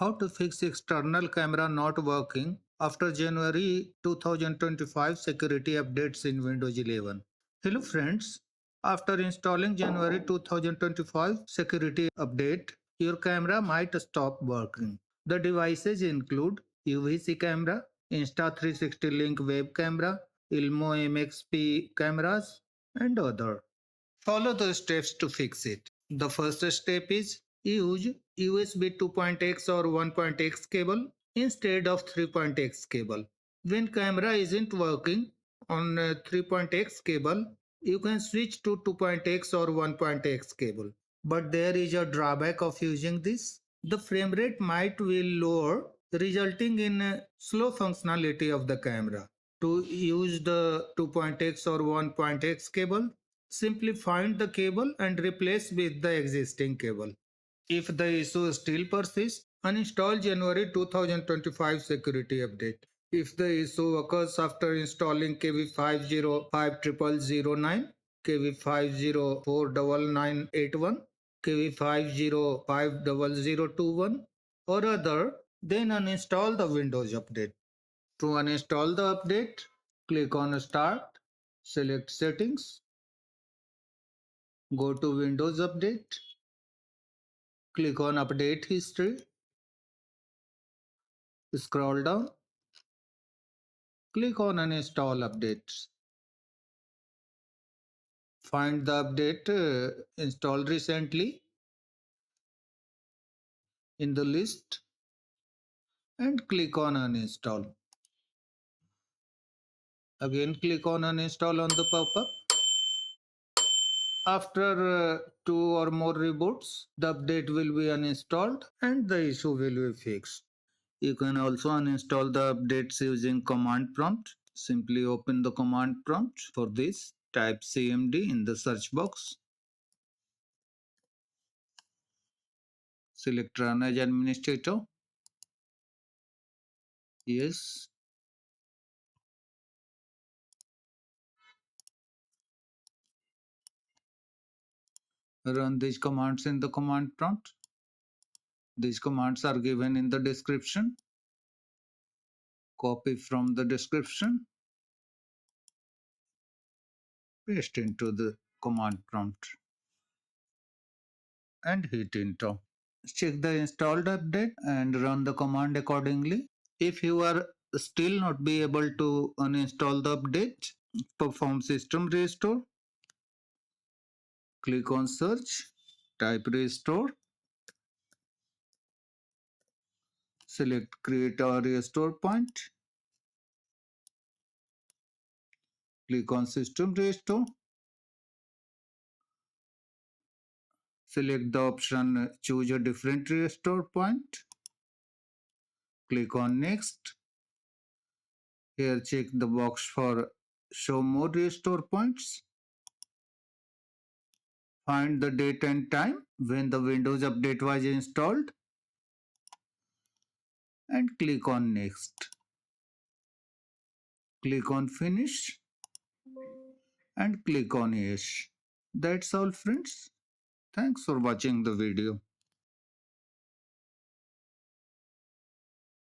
How to fix external camera not working after January 2025 security updates in Windows 11. Hello friends, after installing January 2025 security update, your camera might stop working. The devices include UVC Camera, Insta360 Link Web Camera, Elmo MX-P cameras, and other. Follow the steps to fix it. The first step is use USB 2.x or 1.x cable instead of 3.x cable. When camera isn't working on 3.x cable, you can switch to 2.x or 1.x cable. But there is a drawback of using this. The frame rate might will lower, resulting in slow functionality of the camera. To use the 2.x or 1.x cable, simply find the cable and replace with the existing cable. If the issue still persists, uninstall January 2025 security update. If the issue occurs after installing KB5050029, KB5049981, KB5050021, or other, then uninstall the Windows update. To uninstall the update, click on Start, select Settings, go to Windows Update, click on Update History, scroll down, click on Uninstall Updates. Find the update installed recently in the list and click on Uninstall. Again, click on Uninstall on the pop-up. After 2 or more reboots, the update will be uninstalled and the issue will be fixed. You can also uninstall the updates using command prompt. Simply open the command prompt. For this, type cmd in the search box. Select Run as administrator. Yes. Run these commands in the command prompt. These commands are given in the description. Copy from the description. Paste into the command prompt. And hit enter. Check the installed update and run the command accordingly. If you are still not be able to uninstall the update, perform system restore. Click on search, type restore. Select create a restore point. Click on system restore. Select the option choose a different restore point. Click on next. Here check the box for show more restore points. Find the date and time when the Windows update was installed and click on next. Click on finish and click on yes. That's all friends. Thanks for watching the video.